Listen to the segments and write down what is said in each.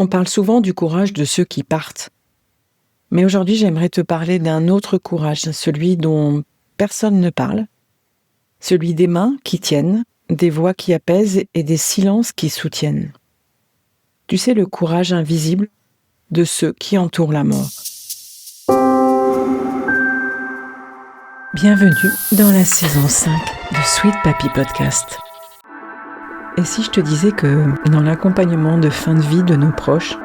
On parle souvent du courage de ceux qui partent. Mais aujourd'hui, j'aimerais te parler d'un autre courage, celui dont personne ne parle, celui des mains qui tiennent, des voix qui apaisent et des silences qui soutiennent. Tu sais, le courage invisible de ceux qui entourent la mort. Bienvenue dans la saison 5 de Sweet Papy Podcast. Et si je te disais que dans l'accompagnement de fin de vie de nos proches,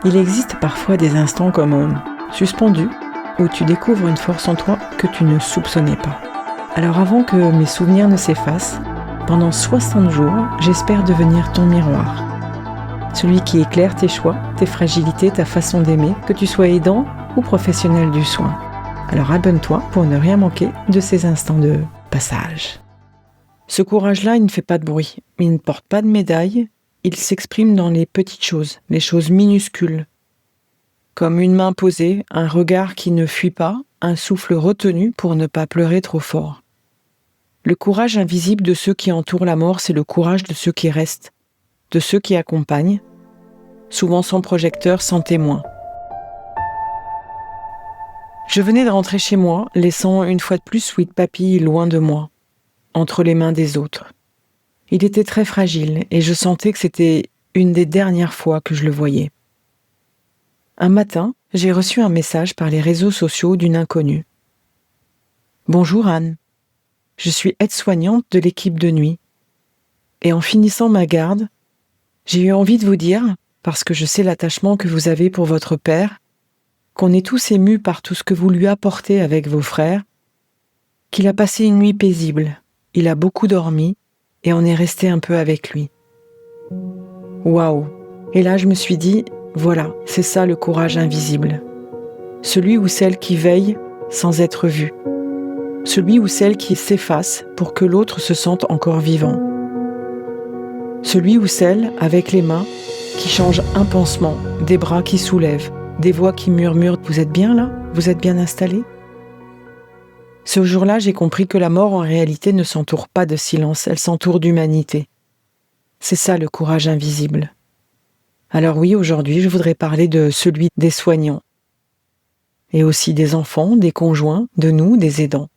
il existe parfois des instants comme suspendus où tu découvres une force en toi que tu ne soupçonnais pas. Alors avant que mes souvenirs ne s'effacent, pendant 60 jours, j'espère devenir ton miroir. Celui qui éclaire tes choix, tes fragilités, ta façon d'aimer, que tu sois aidant ou professionnel du soin. Alors abonne-toi pour ne rien manquer de ces instants de passage. Ce courage-là, il ne fait pas de bruit, il ne porte pas de médaille, il s'exprime dans les petites choses, les choses minuscules. Comme une main posée, un regard qui ne fuit pas, un souffle retenu pour ne pas pleurer trop fort. Le courage invisible de ceux qui entourent la mort, c'est le courage de ceux qui restent, de ceux qui accompagnent, souvent sans projecteur, sans témoin. Je venais de rentrer chez moi, laissant une fois de plus Sweet Papy loin de moi, entre les mains des autres. Il était très fragile et je sentais que c'était une des dernières fois que je le voyais. Un matin, j'ai reçu un message par les réseaux sociaux d'une inconnue. « Bonjour Anne, je suis aide-soignante de l'équipe de nuit. Et en finissant ma garde, j'ai eu envie de vous dire, parce que je sais l'attachement que vous avez pour votre père, qu'on est tous émus par tout ce que vous lui apportez avec vos frères, qu'il a passé une nuit paisible, il a beaucoup dormi et on est resté un peu avec lui. Waouh! Et là je me suis dit, voilà, c'est ça le courage invisible. Celui ou celle qui veille sans être vu. Celui ou celle qui s'efface pour que l'autre se sente encore vivant. Celui ou celle, avec les mains, qui change un pansement, des bras qui soulèvent, des voix qui murmurent « Vous êtes bien là ? Vous êtes bien installés ?» Ce jour-là, j'ai compris que la mort, en réalité, ne s'entoure pas de silence, elle s'entoure d'humanité. C'est ça le courage invisible. Alors oui, aujourd'hui, je voudrais parler de celui des soignants. Et aussi des enfants, des conjoints, de nous, des aidants.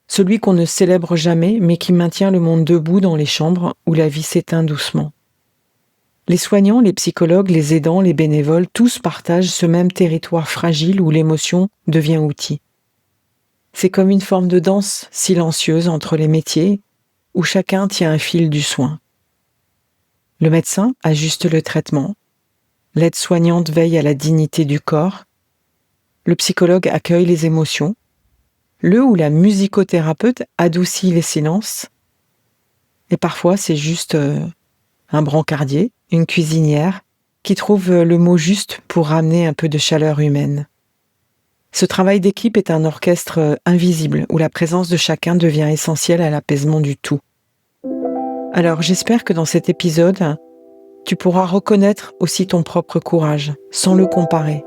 Celui qu'on ne célèbre jamais, mais qui maintient le monde debout dans les chambres où la vie s'éteint doucement. Les soignants, les psychologues, les aidants, les bénévoles, tous partagent ce même territoire fragile où l'émotion devient outil. C'est comme une forme de danse silencieuse entre les métiers, où chacun tient un fil du soin. Le médecin ajuste le traitement, l'aide-soignante veille à la dignité du corps, le psychologue accueille les émotions, le ou la musicothérapeute adoucit les silences, et parfois c'est juste un brancardier, une cuisinière, qui trouve le mot juste pour ramener un peu de chaleur humaine. Ce travail d'équipe est un orchestre invisible où la présence de chacun devient essentielle à l'apaisement du tout. Alors j'espère que dans cet épisode, tu pourras reconnaître aussi ton propre courage, sans le comparer.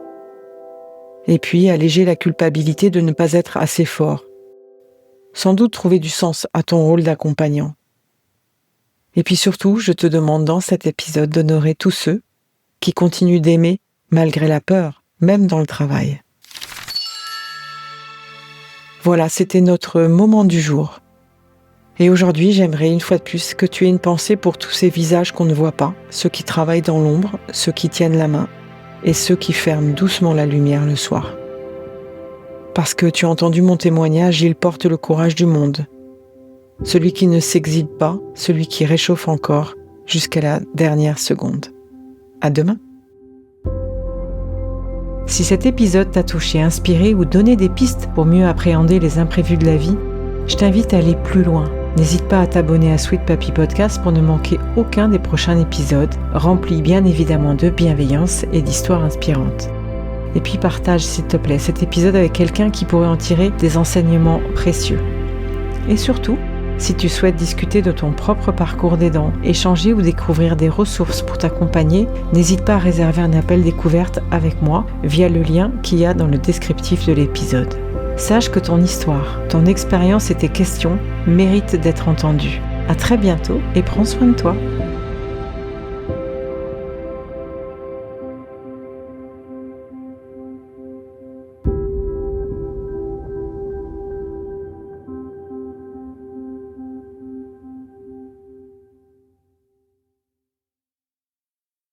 Et puis alléger la culpabilité de ne pas être assez fort. Sans doute trouver du sens à ton rôle d'accompagnant. Et puis surtout, je te demande dans cet épisode d'honorer tous ceux qui continuent d'aimer malgré la peur, même dans le travail. Voilà, c'était notre moment du jour. Et aujourd'hui, j'aimerais une fois de plus que tu aies une pensée pour tous ces visages qu'on ne voit pas, ceux qui travaillent dans l'ombre, ceux qui tiennent la main et ceux qui ferment doucement la lumière le soir. Parce que tu as entendu mon témoignage, il porte le courage du monde. Celui qui ne s'exhibe pas, celui qui réchauffe encore jusqu'à la dernière seconde. À demain. Si cet épisode t'a touché, inspiré ou donné des pistes pour mieux appréhender les imprévus de la vie, je t'invite à aller plus loin. N'hésite pas à t'abonner à Sweet Papy Podcast pour ne manquer aucun des prochains épisodes, remplis bien évidemment de bienveillance et d'histoires inspirantes. Et puis partage s'il te plaît cet épisode avec quelqu'un qui pourrait en tirer des enseignements précieux. Et surtout, si tu souhaites discuter de ton propre parcours d'aidant, échanger ou découvrir des ressources pour t'accompagner, n'hésite pas à réserver un appel découverte avec moi via le lien qu'il y a dans le descriptif de l'épisode. Sache que ton histoire, ton expérience et tes questions méritent d'être entendues. À très bientôt et prends soin de toi.